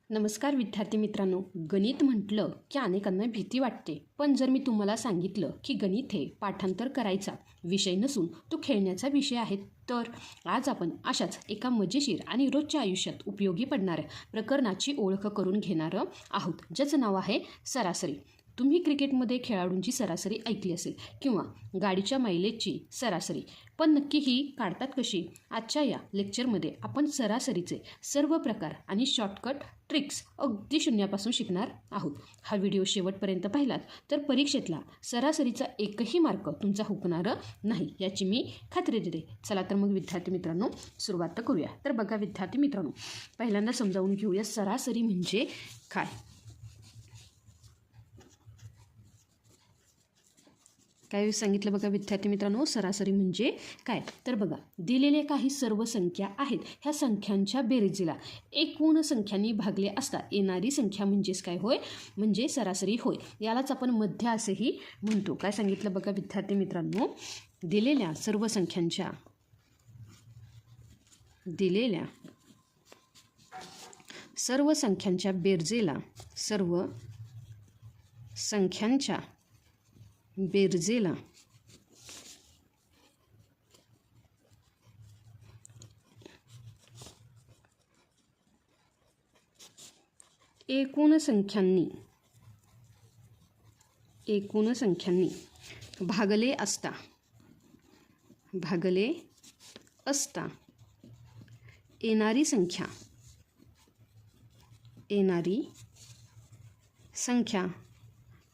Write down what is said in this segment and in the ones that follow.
नमस्कार विद्यार्थी मित्रांनो, गणित म्हटलं की अनेकांना भीती वाटते. पण जर मी तुम्हाला सांगितलं की गणित हे पाठांतर करायचा विषय नसून तो खेळण्याचा विषय आहे, तर आज आपण अशाच एका मजेशीर आणि रोजच्या आयुष्यात उपयोगी पडणाऱ्या प्रकरणाची ओळख करून घेणार आहोत, ज्याचं नाव आहे सरासरी. तुम्ही क्रिकेटमध्ये खेळाडूंची सरासरी ऐकली असेल किंवा गाडीच्या मायलेजची सरासरी, पण नक्की ही काढतात कशी? आजच्या या लेक्चरमध्ये आपण सरासरीचे सर्व प्रकार आणि शॉर्टकट ट्रिक्स अगदी शून्यापासून शिकणार आहोत. हा व्हिडिओ शेवटपर्यंत पाहिलात तर परीक्षेतला सरासरीचा एकही मार्क तुमचा हुकणार नाही, याची मी खात्री देते. चला तर मग विद्यार्थी मित्रांनो, सुरुवात करूया. तर बघा विद्यार्थी मित्रांनो, पहिल्यांदा समजावून घेऊया सरासरी म्हणजे काय. काय सांगितलं बघा विद्यार्थी मित्रांनो, सरासरी म्हणजे काय. तर बघा, दिलेल्या काही सर्व संख्या आहेत, ह्या संख्यांच्या बेरजेला एकूण संख्यांनी भागले असता येणारी संख्या म्हणजेच काय होय, म्हणजे सरासरी होय. यालाच आपण मध्य असेही म्हणतो. काय सांगितलं बघा विद्यार्थी मित्रांनो, दिलेल्या सर्व संख्यांच्या बेरजेला एकूण संख्यांनी भागले असता येणारी संख्या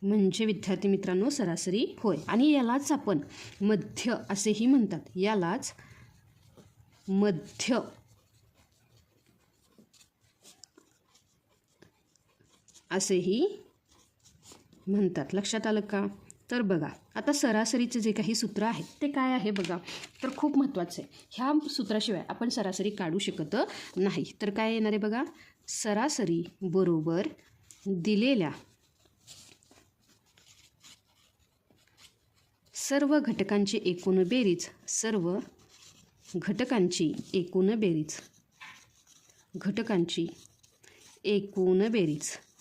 म्हणजे विद्यार्थी मित्रांनो सरासरी होय. आणि यालाच आपण मध्य असेही म्हणतात. यालाच मध्य असेही म्हणतात. लक्षात आलं का? तर बघा, आता सरासरीचे जे काही सूत्र आहे ते काय आहे बघा, तर खूप महत्त्वाचं आहे. ह्या सूत्राशिवाय आपण सरासरी काढू शकत नाही. तर काय येणार आहे बघा, सरासरी बरोबर दिलेल्या सर्व घटकांची एकूण बेरीज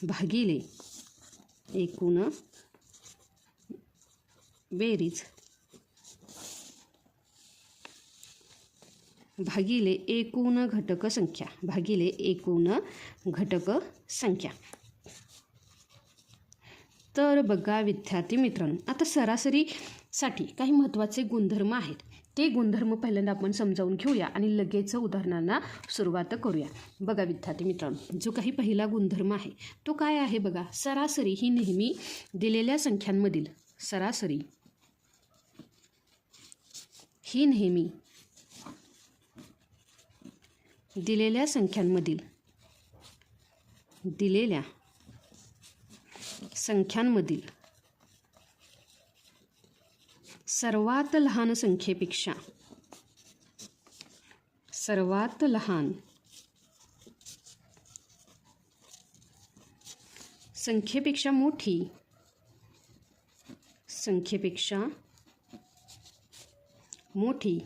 भागिले एकूण घटक संख्या. तर बघा विद्यार्थी मित्रांनो, आता सरासरीसाठी काही महत्त्वाचे गुणधर्म आहेत. ते गुणधर्म पहिल्यांदा आपण समजावून घेऊया आणि लगेच उदाहरणांना सुरुवात करूया. बघा विद्यार्थी मित्रांनो, जो काही पहिला गुणधर्म आहे तो काय आहे बघा, सरासरी ही नेहमी दिलेल्या संख्यांमधील सर्वात लहान संख्येपेक्षा मोठी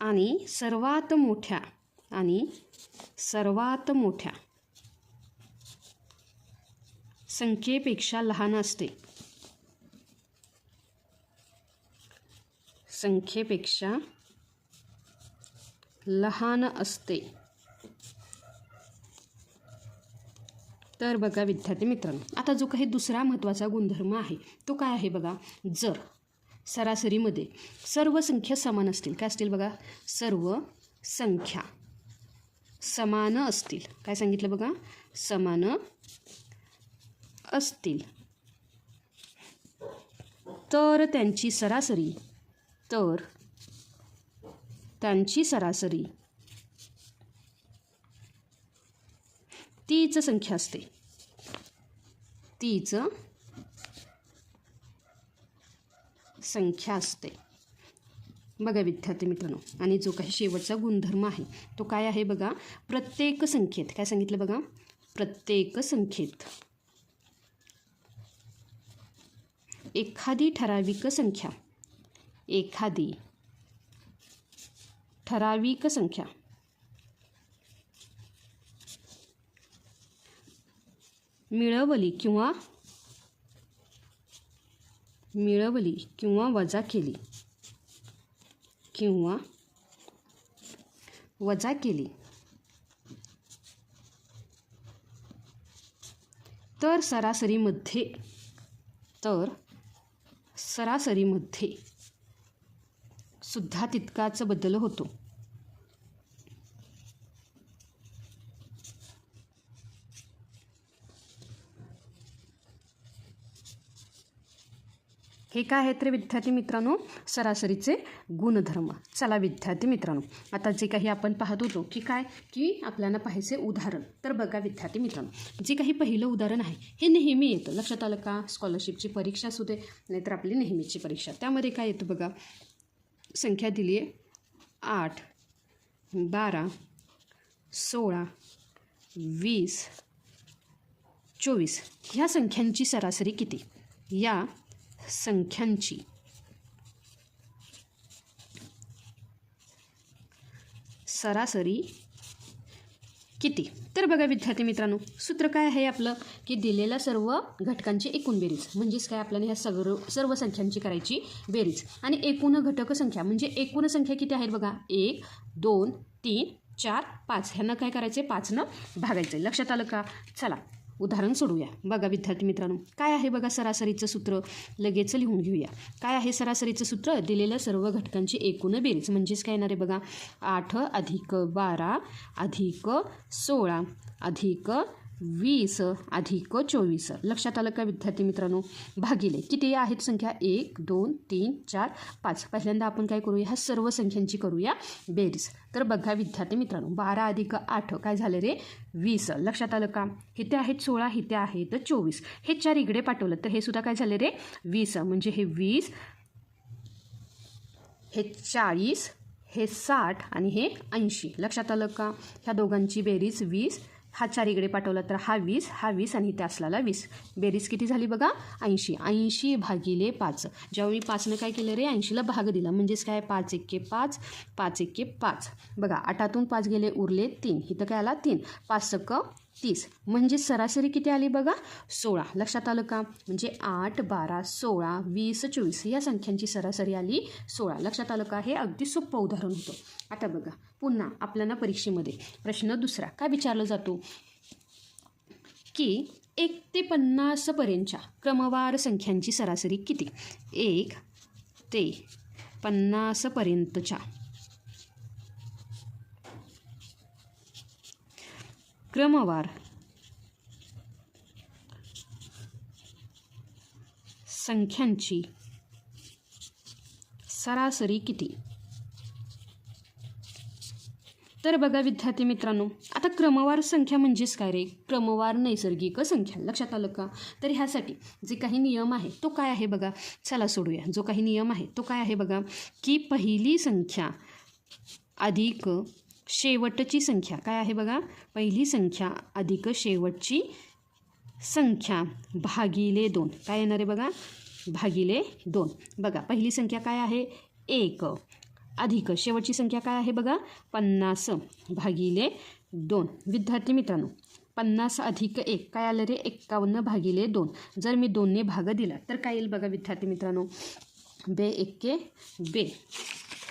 आणि सर्वात मोठ्या संख्येपेक्षा लहान असते. तर बघा विद्यार्थी मित्रांनो, आता जो काही दुसरा महत्त्वाचा गुणधर्म आहे तो काय आहे बघा, जर सरासरीमध्ये सर्व संख्या समान असतील, काय असतील बघा, सर्व संख्या समान असतील. काय सांगितलं बघा, समान असतील, तर त्यांची सरासरी तीच संख्या असते. बघा विद्यार्थी मित्रांनो, आणि जो काही शेवटचा गुणधर्म आहे तो काय आहे बघा, प्रत्येक संख्येत, काय सांगितलं बघा, प्रत्येक संख्येत एखादी ठराविक संख्या मिळवली किंवा वजा केली तर सरासरीमध्ये सुद्धा तितकाच बदल होतो. हे काय आहेत रे विद्यार्थी मित्रांनो? सरासरीचे गुणधर्म. चला विद्यार्थी मित्रांनो, आता जे काही आपण पाहत होतो की आपल्याला पाहायचे उदाहरण. तर बघा विद्यार्थी मित्रांनो, जे काही पहिलं उदाहरण आहे हे नेहमी येतं. लक्षात आलं का? स्कॉलरशिपची परीक्षा असू दे नाहीतर आपली नेहमीची परीक्षा, त्यामध्ये काय येतं बघा. संख्या दिली आहे 8, 12, 16, 20, 24. ह्या संख्यांची सरासरी किती? या संख्यांची सरासरी किती? तर बघा विद्यार्थी मित्रांनो, सूत्र काय आहे आपलं की दिलेल्या सर्व घटकांची एकूण बेरीज. म्हणजेच काय, आपल्याला ह्या सर्व संख्यांची करायची बेरीज. आणि एकूण घटक संख्या म्हणजे एकूण संख्या किती आहेत बघा. 1, 2, 3, 4, 5. ह्यांना काय करायचे? 5 भागायचं. लक्षात आलं का? चला उदाहरण सोडूया. बघा विद्यार्थी मित्रांनो, काय आहे बघा सरासरीचं सूत्र. लगेच लिहून घेऊया. काय आहे सरासरीचं सूत्र? दिलेल्या सर्व घटकांची एकूण बेरीज. म्हणजेच काय येणार आहे बघा. 8 + 12 + 16 + 20 + 24. लक्षात आलं का विद्यार्थी मित्रांनो? भागिले किती आहेत संख्या? 1, 2, 3, 4, 5. पहिल्यांदा आपण काय करूया? ह्या सर्व संख्यांची करूया बेरीज. तर बघा विद्यार्थी मित्रांनो, 12 + 8 काय झालं रे? 20. लक्षात आलं का? इथे आहेत 16, इथे आहेत 24. हे 4 इकडे पाठवलं तर हे सुद्धा काय झाले रे? 20. म्हणजे हे 20, हे 40, हे 60 आणि हे 80. लक्षात आलं का? ह्या दोघांची बेरीज 20. हा 4 इकडे पाठवला तर हा 20, हा 20 आणि इथे असलेला 20. बेरीज किती झाली बघा? 80. 80 भागिले 5. जेव्हा मी 5 काय केलं रे? 80ला भाग दिला. म्हणजेच काय? 5 एके 5, 5 एके 5. बघा 8तून 5 गेले, उरले 3. इथं काय आला? 3. 5 × 30. म्हणजे सरासरी किती आली बघा? 16. लक्षात आलं का? म्हणजे 8, 12, 16, 20, 24 या संख्यांची सरासरी आली 16. लक्षात आलं का? हे अगदी सोपं उदाहरण होतं. आता बघा पुन्हा आपल्याला परीक्षेमध्ये प्रश्न दुसरा काय विचारला जातो की 1 ते 50 पर्यंतच्या क्रमवार संख्यांची सरासरी किती? 1 ते 50 पर्यंतच्या क्रमवार संख्यांची सरासरी किती? तर बघा विद्यार्थी मित्रांनो, आता क्रमवार संख्या म्हणजेच काय रे? क्रमवार नैसर्गिक संख्या. लक्षात आलं का? तर ह्यासाठी जे काही नियम आहे तो काय आहे बघा. चला सोडूया. जो काही नियम आहे तो काय आहे बघा की पहिली संख्या अधिक शेवटची संख्या काय आहे बघा. पहिली संख्या अधिक शेवटची संख्या भागिले 2. काय येणार आहे बघा? भागिले 2. बघा पहिली संख्या काय आहे? 1 अधिक शेवटची संख्या काय आहे बघा? 50 भागिले 2. विद्यार्थी मित्रांनो, 50 अधिक 1 काय आलं रे? 51 भागिले 2. जर मी 2ने भाग दिला तर काय येईल बघा विद्यार्थी मित्रांनो? बे एके बे,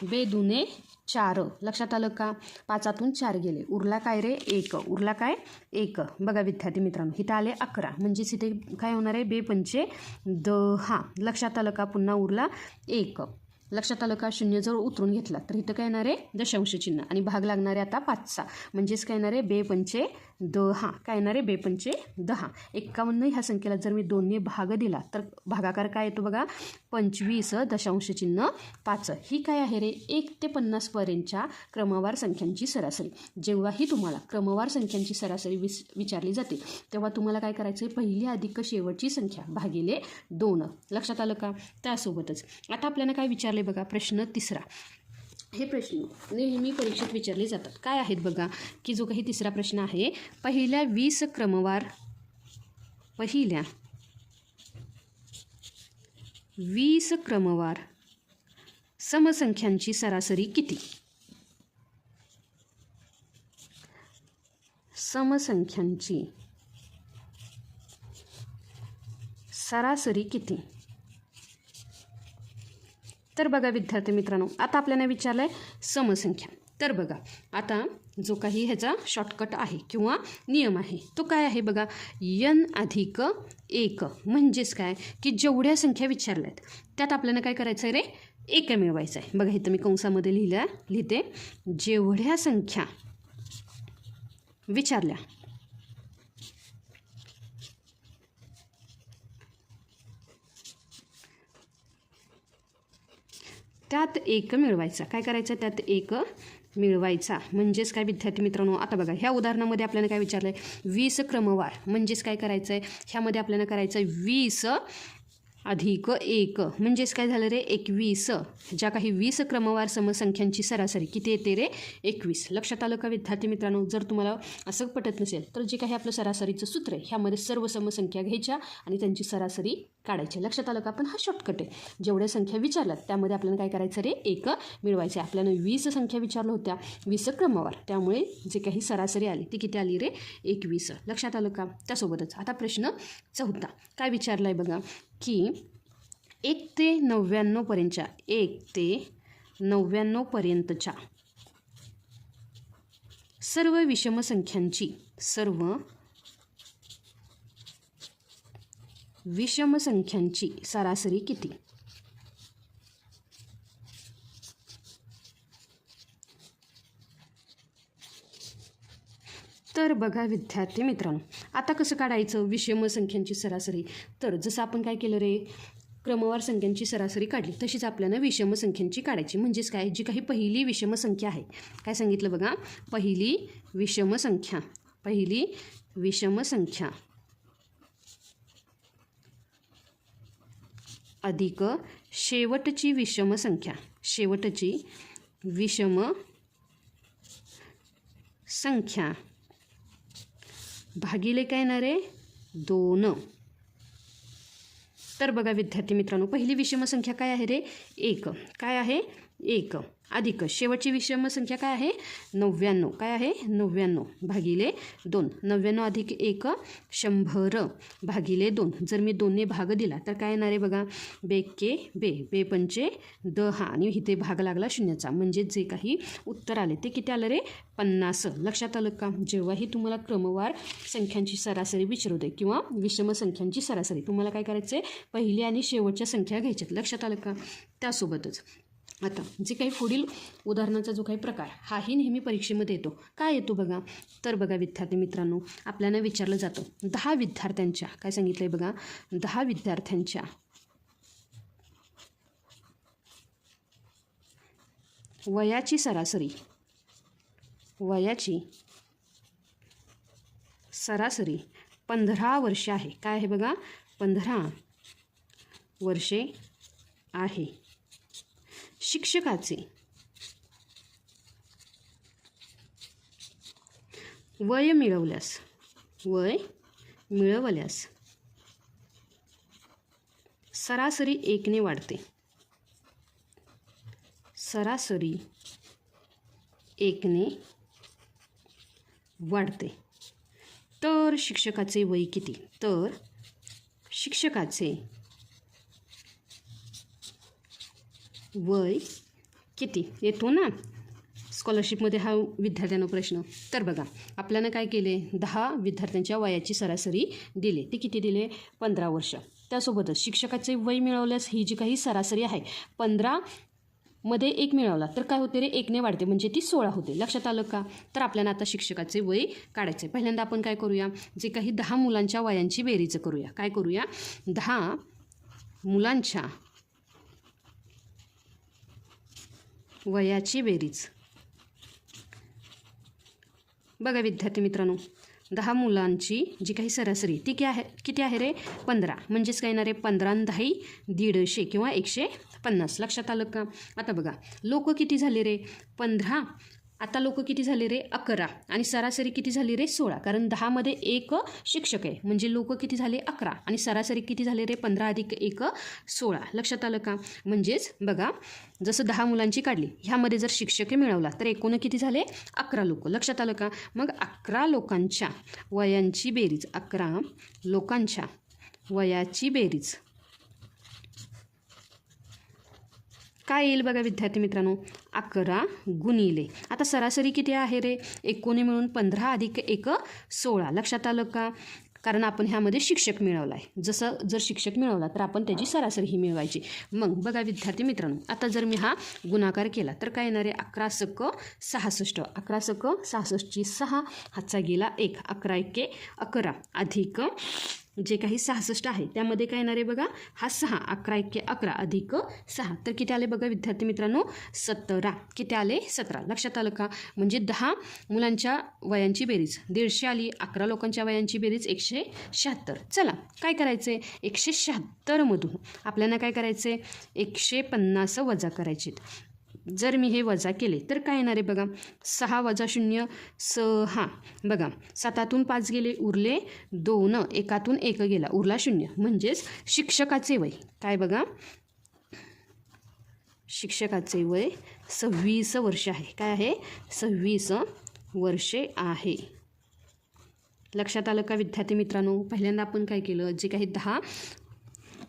बे दुने 4. लक्षात आलं का? 5तून 4 गेले, उरला काय रे? 1. उरला काय? 1. बघा विद्यार्थी मित्रांनो, इथं आले 11. म्हणजेच इथे काय होणार आहे? बे पंचे 10. लक्षात आलं का? पुन्हा उरला 1. लक्षात आलं का? 0 जर उतरून घेतला तर इथं काय येणार आहे? दशांश चिन्ह आणि भाग लागणार आहे आता 5चा. म्हणजेच काय येणार आहे? बे पंचे 10. काय येणार आहे? बे पंचे 10. 51 ह्या संख्येला जर मी 2ने भाग दिला तर भागाकार काय येतो बघा? 25 दशांश चिन्ह 5. ही काय आहे रे? 1 ते 50 पर्यंतच्या क्रमवार संख्यांची सरासरी. जेव्हाही तुम्हाला क्रमवार संख्यांची सरासरी विचारली जाते तेव्हा तुम्हाला काय करायचं आहे? पहिली अधिक शेवटची संख्या भागिले 2. लक्षात आलं का? त्यासोबतच आता आपल्याला काय विचारले बघा? प्रश्न तिसरा. हे प्रश्न नेहमी परीक्षेत विचारले जातात. काय आहेत बघा की जो काही तिसरा प्रश्न आहे, पहिल्या 20 क्रमवार समसंख्यांची सरासरी किती? समसंख्यांची सरासरी किती? तर बघा विद्यार्थी मित्रांनो, आता आपल्याला विचारलं आहे समसंख्या. तर बघा आता जो काही ह्याचा शॉर्टकट आहे किंवा नियम आहे तो काय आहे बघा, n+1 म्हणजेच काय की जेवढ्या संख्या विचारल्या आहेत त्यात आपल्याला काय करायचं आहे रे, एक मिळवायचं आहे. बघा इथं मी कंसामध्ये लिहिते जेवढ्या संख्या विचारल्या त्यात एक मिळवायचा. काय करायचं, त्यात एक मिळवायचा म्हणजेच काय विद्यार्थी मित्रांनो, आता बघा ह्या उदाहरणामध्ये आपल्याला काय विचारलं आहे, 20 क्रमवार म्हणजेच काय करायचं आहे, ह्यामध्ये आपल्याला करायचं आहे 20+1 म्हणजेच काय झालं रे, 21. ज्या काही 20 क्रमवार समसंख्यांची सरासरी किती येते रे, 21. लक्षात आलं का विद्यार्थी मित्रांनो? जर तुम्हाला असं पटत नसेल तर जे काही आपलं सरासरीचं सूत्र आहे ह्यामध्ये सर्व समसंख्या घ्यायच्या आणि त्यांची सरासरी काढायची. लक्षात आलं का? पण हा शॉर्टकट आहे. जेवढ्या संख्या विचारल्यात त्यामध्ये आपल्याला काय करायचं रे, एक मिळवायचं आहे. आपल्याला 20 संख्या विचारल्या होत्या, 20 क्रमवार, त्यामुळे जे काही सरासरी आली ती किती आली रे, 21. लक्षात आलं का? त्यासोबतच आता प्रश्न 4 काय विचारला आहे बघा की 1 ते 99 पर्यंतच्या 1 ते 99 पर्यंतच्या सर्व विषम संख्यांची सरासरी किती? तर बघा विद्यार्थी मित्रांनो, आता कसं काढायचं विषम संख्यांची सरासरी? तर जसं आपण काय केलं रे, क्रमवार संख्यांची सरासरी काढली तशीच आपल्याला विषम संख्यांची काढायची. म्हणजेच काय, जी काही पहिली विषम संख्या आहे, काय सांगितलं बघा, पहिली विषम संख्या अधिक शेवटची विषम संख्या भागिले काय ना रे, 2. तर बघा विद्यार्थी मित्रांनो, पहिली विषम संख्या काय आहे रे, 1. काय आहे, 1 अधिक शेवटची विषम संख्या काय आहे, 99. काय आहे, 99 भागिले 2. 99 अधिक 1 100 भागिले 2. जर मी 2ने भाग दिला तर काय येणार आहे बघा, बेके बे, बे पंचे 10 आणि इथे भाग लागला शून्याचा. म्हणजे जे काही उत्तर आले ते किती आलं रे, 50. लक्षात आलं का? जेव्हाही तुम्हाला क्रमवार संख्यांची सरासरी विचारू दे किंवा विषम संख्यांची सरासरी, तुम्हाला काय करायचं आहे, पहिली आणि शेवटच्या संख्या घ्यायच्यात. लक्षात आलं का? त्यासोबतच आता जे काही पुढील उदाहरणाचा जो काही प्रकार हाही नेहमी परीक्षेमध्ये येतो. काय येतो बघा, तर बघा विद्यार्थी मित्रांनो, आपल्याला विचारलं जातं 10 विद्यार्थ्यांच्या, काय सांगितलं आहे बघा, 10 विद्यार्थ्यांच्या वयाची सरासरी 15 वर्षे आहे. काय आहे बघा, 15 वर्षे आहे. शिक्षकाचे वय मिळवल्यास सरासरी 1ने वाढते. सरासरी 1ने वाढते. तर शिक्षकाचे वय किती? तर शिक्षकाचे वय किती येतो ना स्कॉलरशिपमध्ये हा विद्यार्थ्यांना प्रश्न. तर बघा आपल्याला काय केले, 10 विद्यार्थ्यांच्या वयाची सरासरी दिली. ती किती दिले, 15 वर्ष. त्यासोबतच शिक्षकाचे वय मिळवल्यास ही जी काही सरासरी आहे 15 मध्ये 1 मिळवला तर काय होते रे, 1ने वाढते म्हणजे ती 16 होते. लक्षात आलं का? तर आपल्याला आता शिक्षकाचे वय काढायचे. पहिल्यांदा आपण काय करूया, जे काही 10 मुलांच्या वयांची बेरीज करूया. काय करूया, 10 मुलांच्या वयाची बेरीज. बघा विद्यार्थी मित्रांनो, 10 मुलांची जी काही सरासरी ती किती आहे रे, 15. म्हणजेच काय येणार आहे, 15 आणि 10 150 किंवा 150. लक्षात आलं का? आता बघा लोक किती झाले रे, 15. आता लोक किती झाले रे, 11 आणि सरासरी किती झाली रे, 16. कारण 10 मध्ये 1 शिक्षक आहे म्हणजे लोक किती झाले, 11 आणि सरासरी किती झाले रे, 15 अधिक 1 16. लक्षात आलं का? म्हणजेच बघा जसं 10 मुलांची काढली, ह्यामध्ये जर शिक्षक मिळवला तर एकूण किती झाले, 11 लोक. लक्षात आलं का? मग 11 लोकांच्या वयांची बेरीज, 11 लोकांच्या वयाची बेरीज काय येईल बघा विद्यार्थी मित्रांनो, 11 गुणिले, आता सरासरी किती आहे रे, 19 मिळून 15 अधिक 1 16. लक्षात आलं का? कारण आपण ह्यामध्ये शिक्षक मिळवला आहे. जर शिक्षक मिळवला तर आपण त्याची सरासरी ही मिळवायची. मग बघा विद्यार्थी मित्रांनो, आता जर मी हा गुणाकार केला तर काय येणार आहे, 11 सक 66. 11 सक 66ची 6, हातचा गेला 1, 11 एके 11 अधिक जे काही 66 आहे त्यामध्ये काय येणार आहे बघा, हा 6, 11 एके 11 अधिक 6, तर किती आले बघा विद्यार्थी मित्रांनो, 17. किती आले, 17. लक्षात आलं का? म्हणजे 10 मुलांच्या वयांची बेरीज 150 आली, 11 लोकांच्या वयांची बेरीज 176. चला काय करायचं आहे, 176मधून आपल्याला काय करायचं आहे, 150 वजा करायचे. जर मी हे वजा केले तर काय येणार आहे बघा, 6 वजा 0 6. बघा 7तून 5 गेले उरले 2, 1तून 1 गेला उरला 0. म्हणजेच शिक्षकाचे वय काय बघा, शिक्षकाचे वय 26 वर्ष आहे. काय आहे, 26 वर्षे आहे. लक्षात आलं का विद्यार्थी मित्रांनो? पहिल्यांदा आपण काय केलं, जे काही 10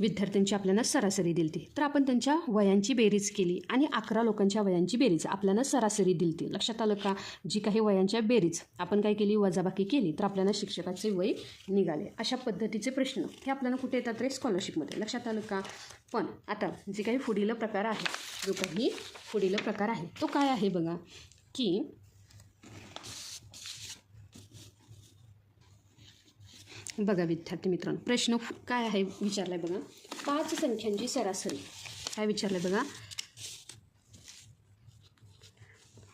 विद्यार्थ्यांची आपल्याला सरासरी दिली तर आपण त्यांच्या वयांची बेरीज केली आणि 11 लोकांच्या वयांची बेरीज आपल्याला सरासरी दिली. लक्षात आलं का? जी काही वयांच्या बेरीज आपण काय केली, वजाबाकी केली तर आपल्याला शिक्षकाचे वय निघाले. अशा पद्धतीचे प्रश्न हे आपल्याला कुठे येतात रे, स्कॉलरशिपमध्ये. लक्षात आलं का? पण आता जे काही पुढील प्रकार आहे, जो काही पुढील प्रकार आहे तो काय आहे बघा, की बघा विद्यार्थी मित्रांनो, प्रश्न काय आहे विचारला आहे बघा, 5 संख्यांची सरासरी. काय विचारलं बघा,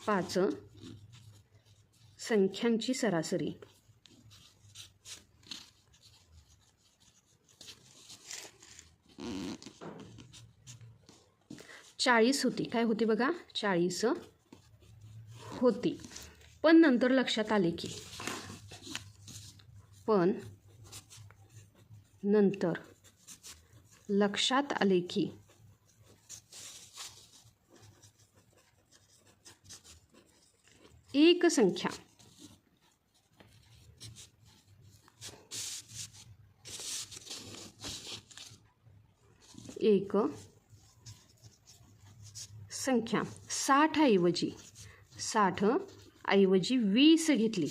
5 संख्यांची सरासरी. चाळीस होती. काय होती बघा, 40 होती. पण नंतर लक्षात आले की एक संख्या एक संख्या 60 ऐवजी 20 घेतली.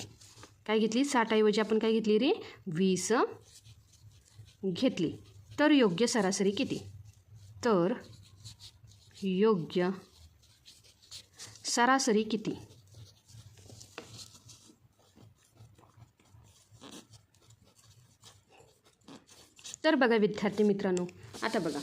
काय घेतली, 60 ऐवजी आपण काय घेतली रे, 20 घेतली. तर योग्य सरासरी किती, तर योग्य सरासरी किती. तर बघा विद्यार्थी मित्रांनो, आता बघा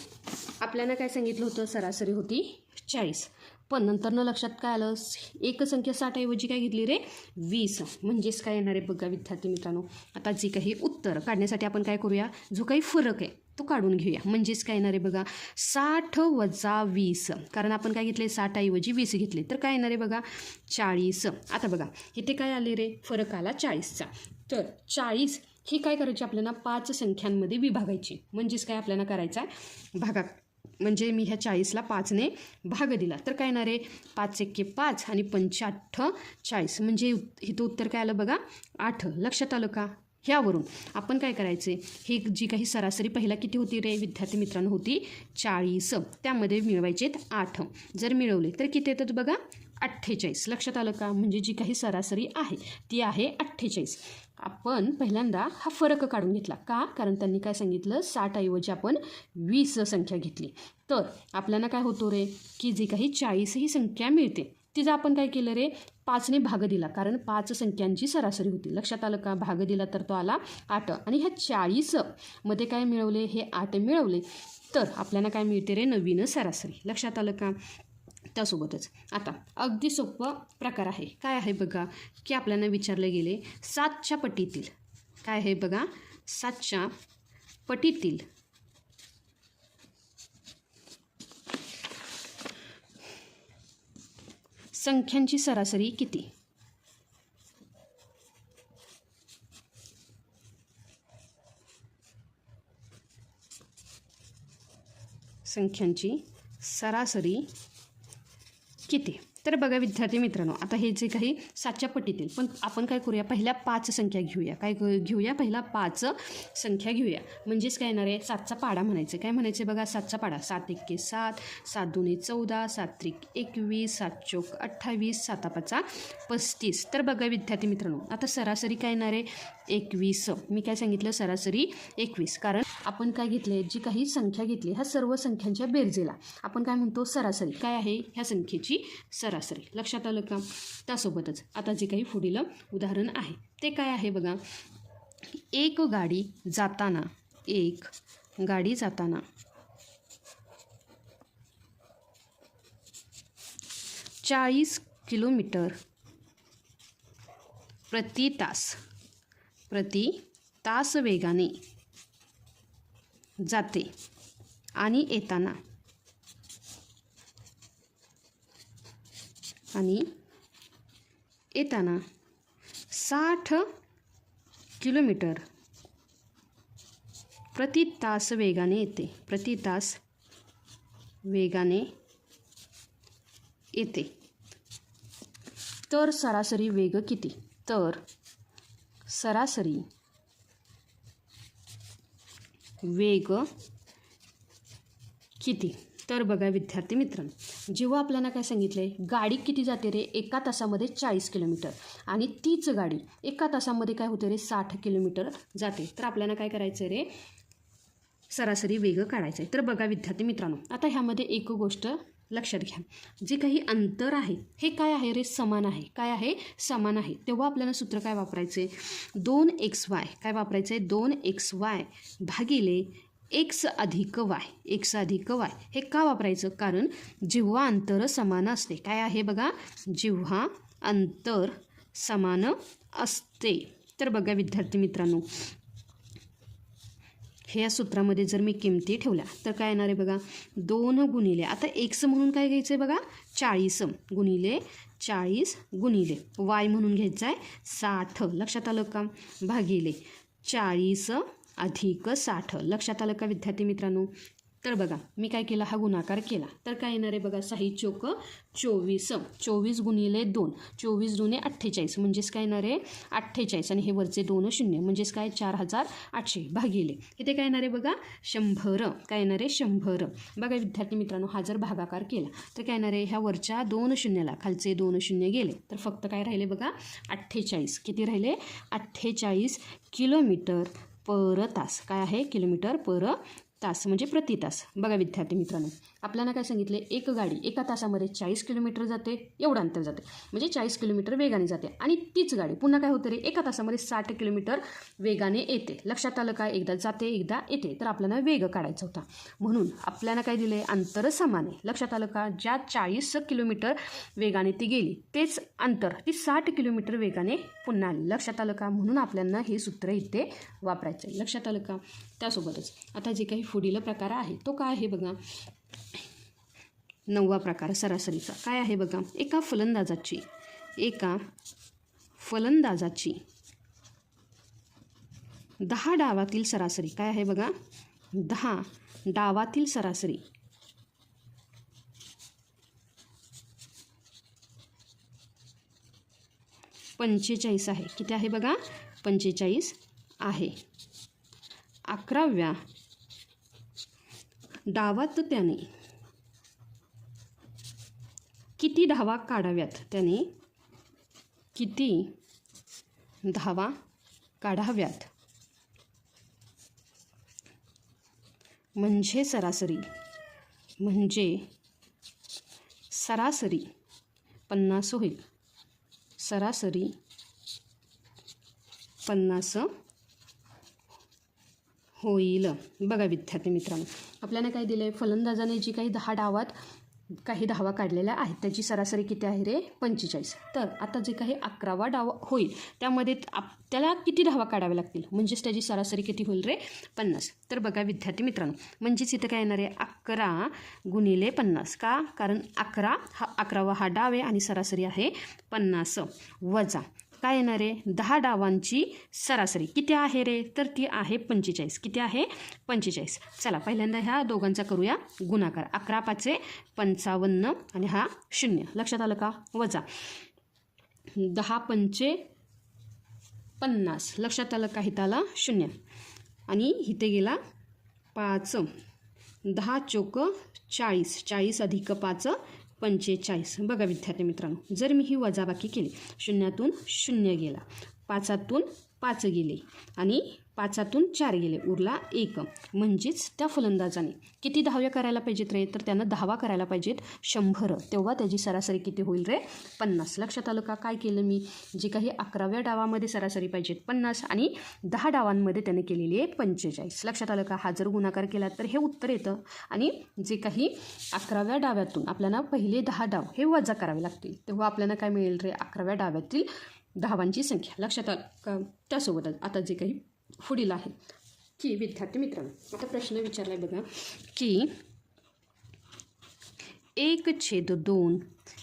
आपल्याला काय सांगितलं होतं, सरासरी होती 40. पण नंतरनं लक्षात काय आलं, एक संख्या 60 ऐवजी काय घेतली रे, 20. म्हणजेच काय येणार आहे बघा विद्यार्थी मित्रांनो, आता जी काही उत्तर काढण्यासाठी आपण काय करूया, जो काही फरक आहे तो काढून घेऊया. म्हणजेच काय येणार आहे बघा, 60 वजा 20. कारण आपण काय घेतले, 60 ऐवजी 20 घेतले तर काय येणार आहे बघा, 40. आता बघा इथे काय आले रे, फरक आला 40चा. तर 40 ही काय करायची, आपल्याला 5 संख्यांमध्ये विभागायची. म्हणजेच काय आपल्याला करायचा भागा, म्हणजे मी ह्या 40ला 5ने भाग दिला तर काय येणार आहे, 5 एके 5 आणि 5 8 40. म्हणजे इथं उत्तर काय आलं बघा, 8. लक्षात आलं का? ह्यावरून आपण काय करायचे, ही जी काही सरासरी पहिला किती होती रे विद्यार्थी मित्रांनो, होती 40. त्यामध्ये मिळवायचे 8. जर मिळवले तर किती येतात बघा, 48. लक्षात आलं का? म्हणजे जी काही सरासरी आहे ती आहे 48. आपण पहिल्यांदा हा फरक काढून घेतला का, कारण त्यांनी काय सांगितलं, 60 ऐवजी आपण 20 संख्या घेतली. तर आपल्याला काय होतो रे, की जी काही 40 ही संख्या मिळते तिचा आपण काय केलं रे, 5ने भाग दिला. कारण 5 संख्यांची सरासरी होती. लक्षात आलं का? भाग दिला तर तो आला 8. आणि ह्या 40मध्ये काय मिळवले, हे 8 मिळवले तर आपल्याला काय मिळते रे, नवीन सरासरी. लक्षात आलं का? त्यासोबतच आता अगदी सोपं प्रकार आहे. काय आहे बघा, की आपल्याला विचारले गेले 7च्या पटीतील. काय आहे बघा, 7च्या पटीतील संख्यांची सरासरी किती. संख्यांची सरासरी किती. तर बघा विद्यार्थी मित्रांनो, आता हे जे काही 7च्या पटीतील, पण आपण काय करूया, पहिल्या 5 संख्या घेऊया. काय घेऊया, पहिला 5 संख्या घेऊया. म्हणजेच काय येणार आहे, 7चा पाडा म्हणायचं. काय म्हणायचं बघा, 7चा पाडा. 7 एके 7, 7 दोन्ही 14, 7 त्रिक 21, 7 चौक 28, 7 पाचा 35. तर बघा विद्यार्थी मित्रांनो, आता सरासरी काय येणार आहे, 21. मी काय सांगितलं, सरासरी 21. कारण आपण काय घेतले, जी काही संख्या घेतली ह्या सर्व संख्यांच्या बेरजेला आपण काय म्हणतो, सरासरी. काय आहे, ह्या संख्येची सरासरी. लक्षात आलं का? त्यासोबतच आता जे काही पुढील उदाहरण आहे ते काय आहे बघा. एक गाडी जाताना 40 किलोमीटर प्रति तास वेगाने जाते आणि येताना 60 किलोमीटर प्रति तास वेगाने येते. तर सरासरी वेग किती? तर सरासरी वेग किती? तर बघा विद्यार्थी मित्रांनो, जेव्हा आपल्याला काय सांगितलं आहे, गाडी किती जाते रे, एका तासामध्ये 40 किलोमीटर, आणि तीच गाडी एका तासामध्ये काय होते रे, 60 किलोमीटर जाते. तर आपल्याला काय करायचं रे, सरासरी वेग काढायचं आहे. तर बघा विद्यार्थी मित्रांनो, आता ह्यामध्ये एक गोष्ट लक्षात घ्या, जे काही अंतर आहे हे काय आहे रे, समान आहे. काय आहे, समान आहे. तेव्हा आपल्याला सूत्र काय वापरायचे, 2xy. काय वापरायचं आहे, 2xy भागिले x अधिक y. हे का वापरायचं, कारण जेव्हा अंतर समान असते. काय आहे बघा, जेव्हा अंतर समान असते. तर बघा विद्यार्थी मित्रांनो, हे या सूत्रामध्ये जर मी किमती ठेवल्या तर काय येणार आहे बघा, 2 गुणिले, आता x म्हणून काय घ्यायचं आहे बघा, 40 गुणिले 40 गुणिले y म्हणून घ्यायचं आहे 60. लक्षात आलं का? भागिले 40 अधिक 60. लक्षात आलं का विद्यार्थी मित्रांनो? तर बघा मी काय केला, हा गुणाकार केला तर काय येणार आहे बघा, 6 चौक 24. 24 गुणिले 2, 24 दुणे 48, म्हणजेच काय येणार आहे 48, आणि हे वरचे 2 शून्य, म्हणजेच काय 4800 भागिले इथे काय येणार आहे बघा 100. काय येणार आहे 100. बघा विद्यार्थी मित्रांनो, हा जर भागाकार केला तर काय येणार आहे, ह्या वरच्या 2 शून्याला खालचे 2 शून्य गेले तर फक्त काय राहिले बघा 48. किती राहिले, 48 किलोमीटर पर तास. काय आहे, किलोमीटर पर तास म्हणजे प्रति तास. बघा विद्यार्थी मित्रांनो, आपल्याला काय सांगितले, एक गाडी एका तासामध्ये 40 किलोमीटर जाते, एवढं अंतर जाते, म्हणजे 40 किलोमीटर वेगाने जाते, आणि तीच गाडी पुन्हा काय होते रे, एका तासामध्ये 60 किलोमीटर वेगाने येते. लक्षात आलं काय, एकदा जाते एकदा येते. तर आपल्याला वेग काढायचा होता, म्हणून आपल्याला काय दिले, अंतर समान आहे. लक्षात आलं का, ज्या 40 किलोमीटर वेगाने ती गेली तेच अंतर ती 60 किलोमीटर वेगाने पुन्हा आली. लक्षात आलं का, म्हणून आपल्याला हे सूत्र इथे वापरायचं आहे. लक्षात आलं का? त्यासोबतच आता जे काही पुढील प्रकार आहे तो काय आहे बघा, 9वा प्रकार सरासरीचा. काय आहे बघा, एका फलंदाजाची 10 डावातील सरासरी. काय आहे बघा, 10 डावातील सरासरी 45 आहे. किती आहे बघा, 45 आहे. 11व्या डावात त्याने किती धावा काढाव्यात, त्याने किती धावा काढाव्यात, म्हणजे सरासरी 50 होईल. सरासरी 50 होईल. बघा विद्यार्थी मित्रांनो, आपल्याला काय दिलं आहे, फलंदाजाने जी काही 10 डावात काही धावा काढलेल्या आहेत त्याची सरासरी किती आहे रे, 45. तर आता जे काही 11वा डाव होईल त्यामध्ये त्याला किती धावा काढाव्या लागतील, म्हणजेच त्याची सरासरी किती होईल रे, 50. तर बघा विद्यार्थी मित्रांनो, म्हणजेच इथं काय येणार आहे, 11 गुणिले 50. का, कारण 11 हा 11वा हा डाव आहे आणि सरासरी आहे 50, वजा काय येणार आहे 10 डावांची सरासरी किती आहे रे, तर ती आहे 45. किती आहे 45. चला पहिल्यांदा ह्या दोघांचा करूया गुणाकार. 11 5 55 आणि हा 0. लक्षात आलं का. वजा 10 5 50. लक्षात आलं का. इथं आला 0 आणि इथे गेला 5. 10 चोक 40. 40 अधिक 5 45. बघा विद्यार्थी मित्रांनो, जर मी ही वजाबाकी केली, 0तून 0 गेला, 5तून 5 गेले आणि 5तून 4 गेले, उरला 1. म्हणजेच त्या फलंदाजाने किती दहाव्या करायला पाहिजेत रे, तर त्यानं 10वा करायला पाहिजेत 100. तेव्हा त्याची सरासरी किती होईल रे 50. लक्षात आलं का. काय केलं मी, जे काही 11व्या डावामध्ये सरासरी पाहिजेत 50 आणि 10 डावांमध्ये त्याने केलेली आहे 45. लक्षात आलं का. हा जर गुणाकार केला तर हे उत्तर येतं आणि जे काही 11व्या डाव्यातून आपल्याला पहिले 10 डाव हे वजा करावे लागतील, तेव्हा आपल्याला काय मिळेल रे 11व्या डाव्यातील धावांची संख्या. लक्षात आलं का. त्यासोबतच आता जे काही पुढील आहे की विद्यार्थी मित्रांनो, आता प्रश्न विचारला आहे बघा की 1/2,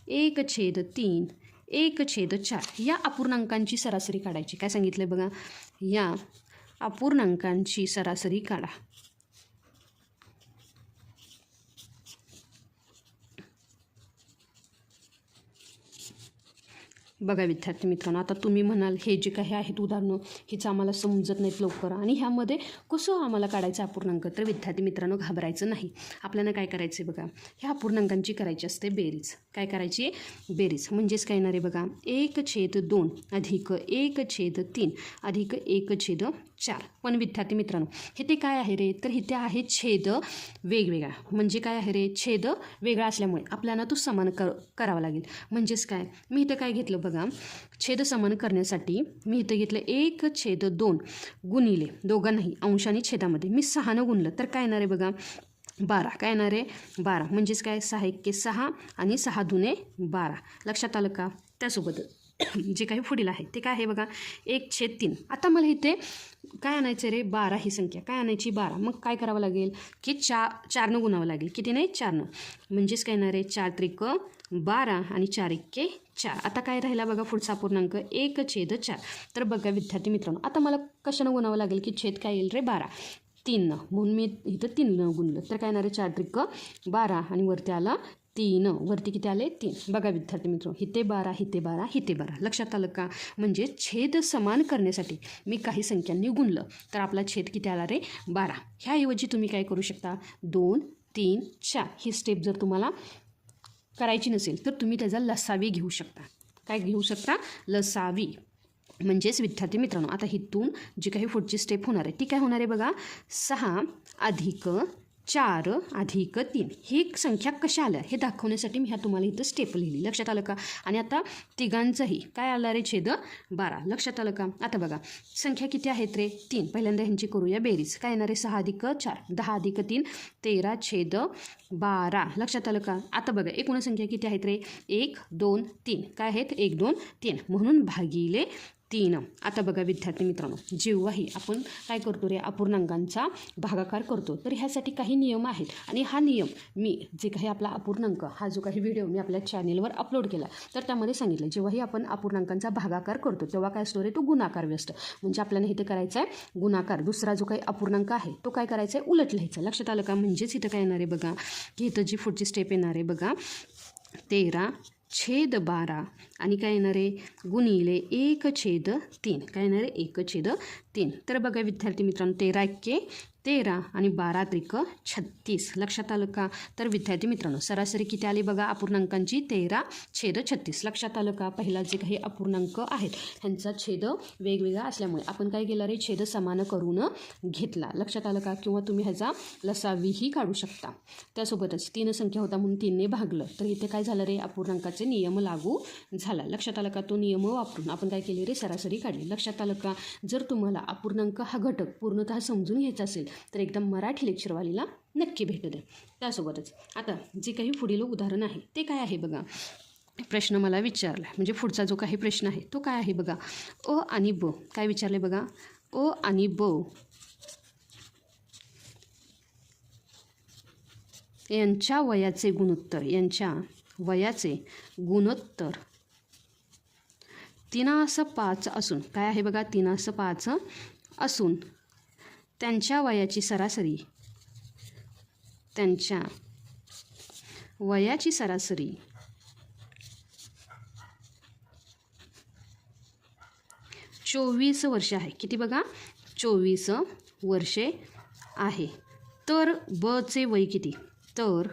1/3, 1/4 या अपूर्णांकांची सरासरी काढायची. काय सांगितलं बघा, या अपूर्णांकांची सरासरी काढा. बघा विद्यार्थी मित्रांनो, आता तुम्ही म्हणाल हे जे काही आहेत उदाहरणं हेच आम्हाला समजत नाहीत लवकर आणि ह्यामध्ये कसं आम्हाला काढायचं अपूर्णांक. तर विद्यार्थी मित्रांनो घाबरायचं नाही. आपल्याला काय करायचं आहे बघा, ह्या अपूर्णांकांची करायची असते बेरीज. काय करायची बेरीज, म्हणजेच काय येणार आहे बघा 1/2 अधिक 1/3 अधिक 1/4. पण विद्यार्थी मित्रांनो हे ते काय आहे रे, तर इथे आहे छेद वेगवेगळा. म्हणजे काय आहे रे, छेद वेगळा असल्यामुळे आपल्याला तो समान करावा लागेल. म्हणजेच काय, मी इथं काय घेतलं बघा, छेद समान करण्यासाठी मी इथं घेतलं 1/2 गुणिले दोघांनाही अंश आणि छेदामध्ये मी 6 गुणलं तर काय येणार आहे बघा 12. काय येणार आहे 12. म्हणजेच काय 6 1 6 आणि 6 2 12. लक्षात आलं का. त्यासोबत जे काही पुढील आहे ते काय आहे बघा 1/3. आता मला इथे काय आणायचं रे 12 ही संख्या. काय आणायची 12. मग काय करावं लागेल की 4 गुणावं लागेल. किती नाही 4. म्हणजेच काय येणार आहे 4 त्रिक 12 आणि 4 1 4. आता काय राहिला बघा पुढचा अपूर्णांक 1/4. तर बघा विद्यार्थी मित्रांनो, आता मला कशानं गुणावं लागेल की छेद काय येईल रे 12. 3 म्हणून मी इथं 3 गुणलं तर काय येणार आहे 4 त्रिक 12 आणि वरती आला 3. वरती किती आले 3. बघा विद्यार्थी मित्र, इथे 12 इथे 12 इथे 12. लक्षात आलं का. म्हणजे छेद समान करण्यासाठी मी काही संख्यांनी गुणलं तर आपला छेद किती आला रे 12. ह्याऐवजी तुम्ही काय करू शकता 2 3 4 ही स्टेप जर तुम्हाला करायची नसेल तर तुम्ही त्याचा लसावी घेऊ शकता. काय घेऊ शकता लसावी. म्हणजेच विद्यार्थी मित्रांनो आता इथून जी काही पुढची स्टेप होणार आहे ती काय होणार आहे बघा 6 अधिक 4 अधिक 3 ही संख्या कशा आल्या हे दाखवण्यासाठी मी ह्या तुम्हाला इथं स्टेप लिहिली. लक्षात आलं का. आणि आता तिघांचंही काय आलं रे छेद 12. लक्षात आलं का. आता बघा संख्या किती आहेत रे 3. पहिल्यांदा ह्यांची करूया बेरीज. काय येणार आहे 6 अधिक 4 10 अधिक 3 13/12. लक्षात आलं का. आता बघा एकूण संख्या किती आहेत रे 1 2 3. काय आहेत 1 2 3 म्हणून भागिले 3. आता बघा विद्यार्थी मित्रांनो, जेव्हाही आपण काय करतो रे अपूर्णांकांचा भागाकार करतो तर ह्यासाठी काही नियम आहेत आणि हा नियम मी जे काही आपला अपूर्णांक हा जो काही व्हिडिओ मी आपल्या चॅनेलवर अपलोड केला तर त्यामध्ये सांगितलं जेव्हाही आपण अपूर्णांकांचा भागाकार करतो तेव्हा काय असतो रे तो गुणाकार व्यस्त. म्हणजे आपल्याला इथे करायचा आहे गुणाकार. दुसरा जो काही अपूर्णांक आहे तो काय करायचा आहे उलट लिहायचा. लक्षात आलं का. म्हणजेच इथं काय येणार आहे बघा की इथं जी पुढची स्टेप येणार आहे बघा 13/12 आणि काय येणार आहे गुणिले 1/3. काय येणार आहे 1/3. तर बघा विद्यार्थी मित्रांनो 13 1 13 आणि 12 त्रिक 36. लक्षात आलं का. तर विद्यार्थी मित्रांनो सरासरी किती आली बघा अपूर्णांकांची 13/36. लक्षात आलं का. पहिला जे काही अपूर्णांक आहेत ह्यांचा छेद वेगवेगळा असल्यामुळे आपण काय केलं रे छेद समान करून घेतला. लक्षात आलं का. किंवा तुम्ही ह्याचा लसावीही काढू शकता. त्यासोबतच 3 संख्या होता म्हणून 3ने भागलं तर इथे काय झालं रे अपूर्णांकाचे नियम लागू झाला. लक्षात आलं का. तो नियम वापरून आपण काय केले रे सरासरी काढली. लक्षात आलं का. जर तुम्हाला अपूर्णांक हा घटक पूर्णतः समजून घ्यायचा असेल तर एकदम मराठी लेक्चरवालीला नक्की भेट द्या. त्यासोबतच आता जे काही पुढील उदाहरण आहे ते काय आहे बघा. प्रश्न मला विचारला म्हणजे पुढचा जो काही प्रश्न आहे तो काय आहे बघा अ आणि ब. काय विचारले बघा अ आणि ब यांच्या वयाचे गुणोत्तर तिनास 5 असून काय आहे बघा, तिनास 5 असून त्यांच्या वयाची सरासरी 24 वर्षे आहे. किती बघा, 24 वर्षे आहे. तर ब चे वय किती, तर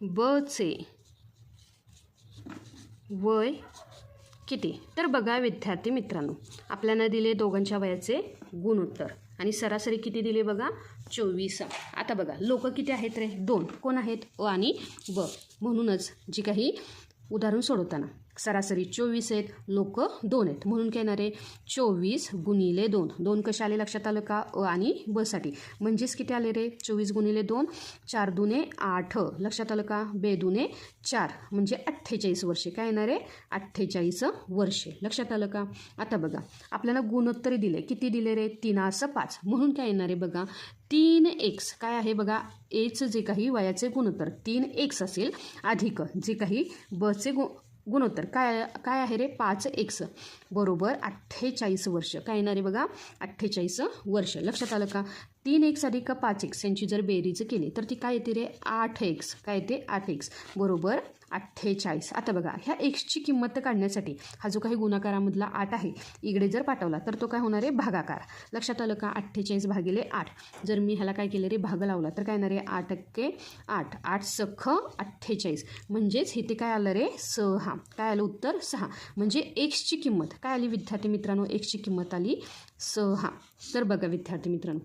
ब चे वय किती. तर बघा विद्यार्थी मित्रांनो, आपल्याला दिले दोघांच्या वयाचे गुणोत्तर आणि सरासरी किती दिले बघा, 24. आता बघा लोक किती आहेत रे, 2. कोण आहेत, अ आणि ब. म्हणूनच जी काही उदाहरण सोडवताना सरासरी 24 आहेत, लोक 2 आहेत, म्हणून काय येणार आहे 24 गुणिले 2. 2 कसे आले लक्षात आलं का, अ आणि ब साठी. म्हणजेच किती आले रे, 24 गुणिले 2, 4 दुने 8, लक्षात आलं का, बे दुने 4 म्हणजे 48 वर्षे. काय येणार आहे 48 वर्षे, लक्षात आलं का. आता बघा आपल्याला गुणोत्तरे दिले, किती दिले रे, 3/5. म्हणून काय येणार आहे बघा, 3x काय आहे बघा, एचं जे काही वयाचे गुणोत्तर 3x असेल अधिक जे काही बचे गुणोत्तर काय आहे रे, 5x बरोबर 48 वर्ष. काय येणार आहे बघा, 48 वर्ष, लक्षात आलं का. 3x अधिक 5x यांची जर बेरीज केली तर ती काय येते रे, 8x. काय येते, 8x बरोबर 48. आता बघा ह्या एक्सची किंमत काढण्यासाठी हा जो काही गुणाकारामधला 8 आहे इकडे जर पाठवला तर तो काय होणार आहे, भागाकार. लक्षात आलं का, 48 भागिले 8. जर मी ह्याला काय केलं रे, भाग लावला तर काय येणार आहे, 8 8 सख 48. म्हणजेच इथे काय आलं रे, 6. काय आलं उत्तर, 6. म्हणजे एक्सची किंमत काय आली विद्यार्थी मित्रांनो, एक्सची किंमत आली 6. तर बघा विद्यार्थी मित्रांनो,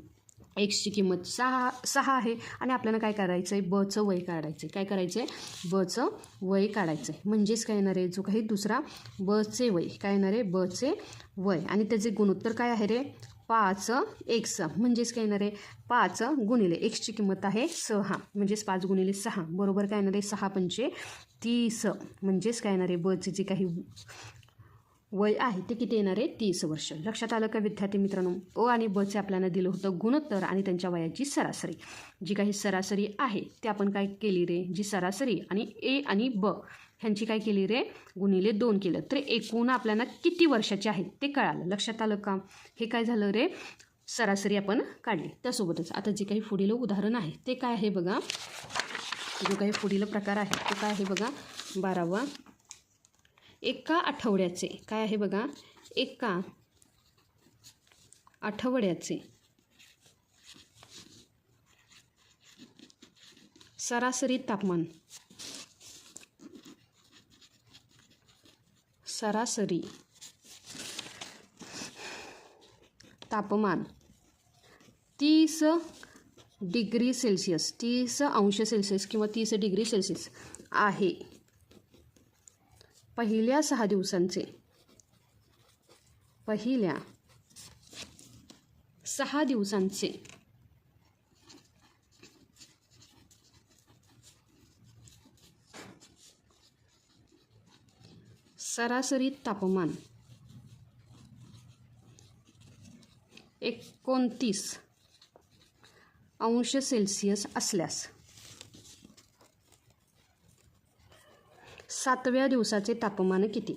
एक्सची किंमत 6 आहे आणि आपल्याला काय करायचं आहे, बचं वय काढायचं आहे. काय करायचं आहे, बचं वय काढायचं आहे. म्हणजेच काय येणार आहे, जो काही दुसरा बचे वय काय येणार आहे, बचे वय आणि त्याचे गुणोत्तर काय आहे रे, 5x. म्हणजेच काय येणार आहे, 5 गुणिले एक्सची किंमत आहे 6 म्हणजेच 5 गुणिले 6 बरोबर काय येणार आहे, 6 पंचे 30. म्हणजेच काय येणार आहे, बचे जे काही वय आहे ते किती येणार आहे, 30 वर्ष. लक्षात आलं का विद्यार्थी मित्रांनो. अ आणि ब चे आपल्याला दिलं होतं गुणोत्तर आणि त्यांच्या वयाची सरासरी. जी काही सरासरी आहे ते आपण काय केली रे, जी सरासरी आणि ए आणि ब ह्यांची काय केली रे, गुणिले 2 केलं तर एकूण आपल्याला किती वर्षाचे आहेत ते कळालं. लक्षात आलं का. हे काय झालं रे, सरासरी आपण काढली. त्यासोबतच आता जे काही पुढील उदाहरण आहे ते काय आहे बघा, जो काही पुढील प्रकार आहे तो काय आहे बघा, 12वा. एका आठवड्याचे काय आहे बघा, एका आठवड्याचे सरासरी तापमान सरासरी तापमान 30 डिग्री सेल्सिअस 30 अंश सेल्सिअस किंवा 30 डिग्री सेल्सिअस आहे. पहिल्या 6 दिवसांचे सरासरी तापमान 29 अंश सेल्सिअस असल्यास 7व्या दिवसाचे तापमान किती.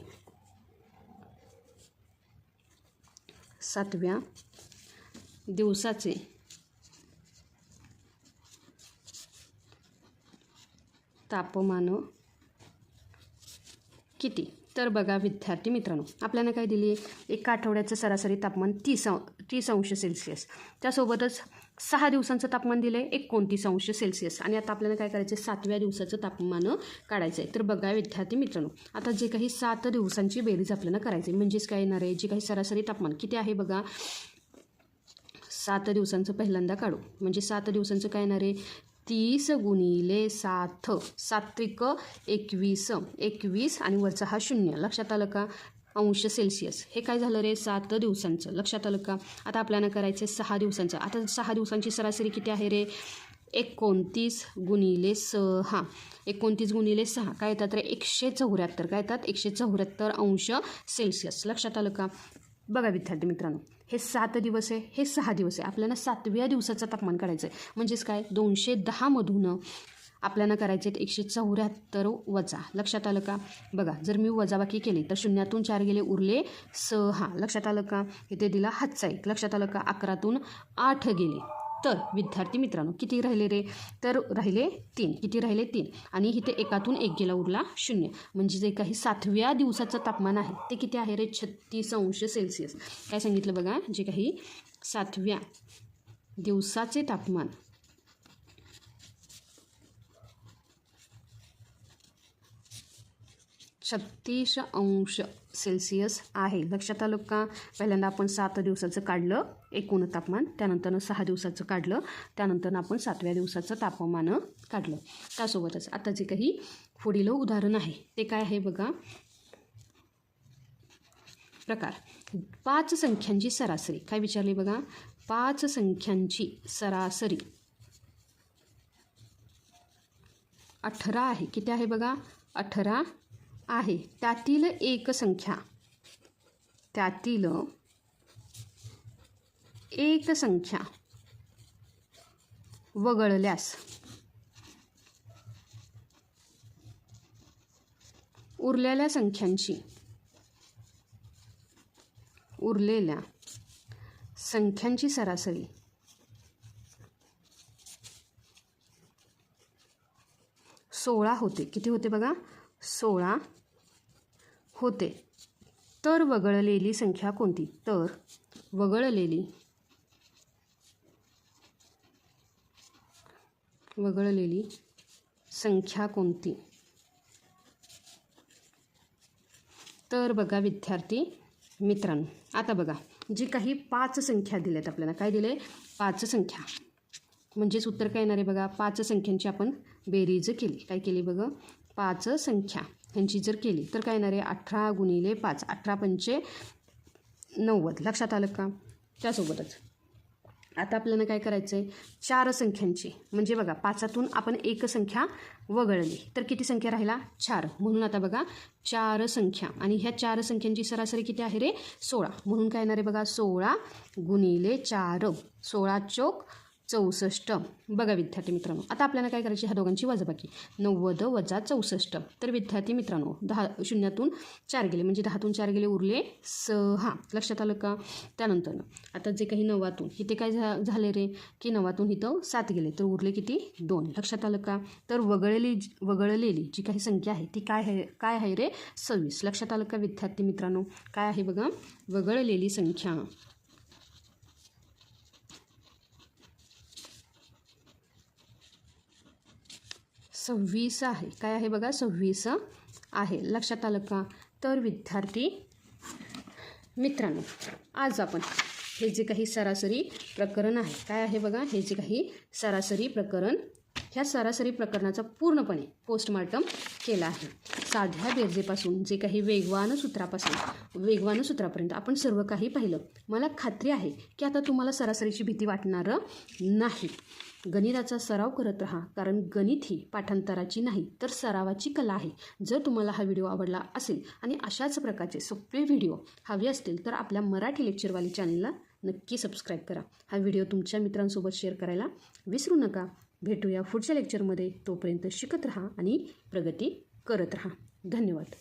7व्या दिवसाचे तापमान किती. तर बघा विद्यार्थी मित्रांनो, आपल्याला काय दिली, एका आठवड्याचं सरासरी तापमान 30 अंश सेल्सिअस, त्यासोबतच 6 दिवसांचं तापमान दिलं आहे 29 अंश सेल्सिअस आणि आता आपल्याला काय करायचं आहे, 7व्या दिवसाचं तापमान काढायचं आहे. तर बघा विद्यार्थी मित्रांनो, आता जे काही 7 दिवसांची बेरीज आपल्याला करायची आहे, म्हणजेच काय येणार आहे, जे काही सरासरी तापमान किती आहे बघा, 7 दिवसांचं पहिल्यांदा काढू. म्हणजे 7 दिवसांचं काय येणार आहे, 30 गुणिले 7 सात्विक 21 आणि वरचा हा 0. लक्षात आलं का, अंश सेल्सिअस. हे काय झालं रे, 7 दिवसांचं. लक्षात आलं का. आता आपल्याला करायचं आहे 6 दिवसांचं. आता 6 दिवसांची सरासरी किती आहे रे, 29 गुणिले 6 29 गुणिले 6 काय येतात रे, 174. काय येतात, 174 अंश सेल्सिअस. लक्षात आलं का. बघा विद्यार्थी मित्रांनो, हे 7 दिवस आहे, हे 6 दिवस आहे. आपल्याला 7व्या दिवसाचं तापमान काढायचं आहे. म्हणजेच काय, 210 मधून आपल्याला करायचे आहेत 174 वजा. लक्षात आलं का? बघा, जर मी वजाबाकी केली तर शून्यातून 4 गेले, उरले 6. लक्षात आलं का? इथे दिला हातचा 1. लक्षात आलं का? 11तून 8 गेले. तर विद्यार्थी मित्रांनो किती राहिले रे? तर राहिले 3. किती राहिले? 3. आणि इथे 1तून 1 गेला, उरला 0. म्हणजे जे काही 7व्या दिवसाचं तापमान आहे ते किती आहे रे? 36°C. काय सांगितलं बघा? जे काही 7व्या दिवसाचे तापमान 36°C आहे. लक्षात आलं का? पहिल्यांदा आपण 7 दिवसाचं काढलं एकूण तापमान, त्यानंतर 6 दिवसाचं काढलं, त्यानंतर आपण 7व्या दिवसाचं तापमान काढलं. त्यासोबतच आता जे काही पुढील उदाहरण आहे ते काय आहे बघा? प्रकार 5 संख्यांची सरासरी. काय विचारली बघा? 5 संख्यांची सरासरी 18 आहे. किती आहे बघा? 18 आहे. त्यातील एक संख्या वगळल्यास उरलेल्या संख्यांची सरासरी 16 होते. किती होते बघा? 16 होते. तर वगळलेली संख्या कोणती? तर वगळलेली संख्या कोणती? तर बघा विद्यार्थी मित्रांनो, आता बघा जी काही 5 संख्या दिल्यात आपल्याला, काय दिले? 5 संख्या. म्हणजेच उत्तर काय येणार आहे बघा? 5 संख्यांची आपण बेरीज केली. काय केली बघा? 5 संख्या यांची जर केली तर काय येणार आहे? 18 गुणिले 5, 18 पंचे 90. लक्षात आलं का? त्यासोबतच आता आपल्याला काय करायचं आहे? 4 संख्यांची, म्हणजे बघा 5तून आपण एक संख्या वगळली तर किती संख्या राहिला? 4. म्हणून आता बघा 4 संख्या, आणि ह्या 4 संख्यांची सरासरी किती आहे रे? 16. म्हणून काय येणार आहे बघा? 16 गुणिले 4, 16 चोक 64. बघा विद्यार्थी मित्रांनो, आता आपल्याला काय करायची? ह्या दोघांची वजाबाकी. 90 वजा 64. तर विद्यार्थी मित्रांनो 0तून 4 गेले, म्हणजे 10तून 4 गेले, उरले 6. लक्षात आलं का? त्यानंतर आता जे काही 9तून इथे काय झाले रे? की 9तून इथं 7 गेले, तर उरले किती? 2. लक्षात आलं का? तर वगळलेली जी काही संख्या आहे ती काय आहे रे? 26. लक्षात आलं का विद्यार्थी मित्रांनो? काय आहे बघा? वगळलेली संख्या 26 आहे. काय आहे बघा? 26 आहे. लक्षात आलं का? तर विद्यार्थी मित्रांनो आज आपण हे जे काही सरासरी प्रकरण आहे, काय आहे बघा? हे जे काही सरासरी प्रकरण, ह्या सरासरी प्रकरणाचा पूर्णपणे पोस्टमार्टम केला आहे. साध्या बेरजेपासून जे काही वेगवान सूत्रापर्यंत आपण सर्व काही पाहिलं. मला खात्री आहे की आता तुम्हाला सरासरीची भीती वाटणार नाही. गणिताचा सराव करत राहा, कारण गणित ही पाठांतराची नाही तर सरावाची कला आहे. जर तुम्हाला हा व्हिडिओ आवडला असेल आणि अशाच प्रकारचे सोपे व्हिडिओ हवे असतील तर आपल्या मराठी लेक्चरवाली चॅनलला नक्की सबस्क्राईब करा. हा व्हिडिओ तुमच्या मित्रांसोबत शेअर करायला विसरू नका. भेटूया पुढच्या लेक्चरमध्ये. तोपर्यंत शिकत राहा आणि प्रगती करत राहा. धन्यवाद.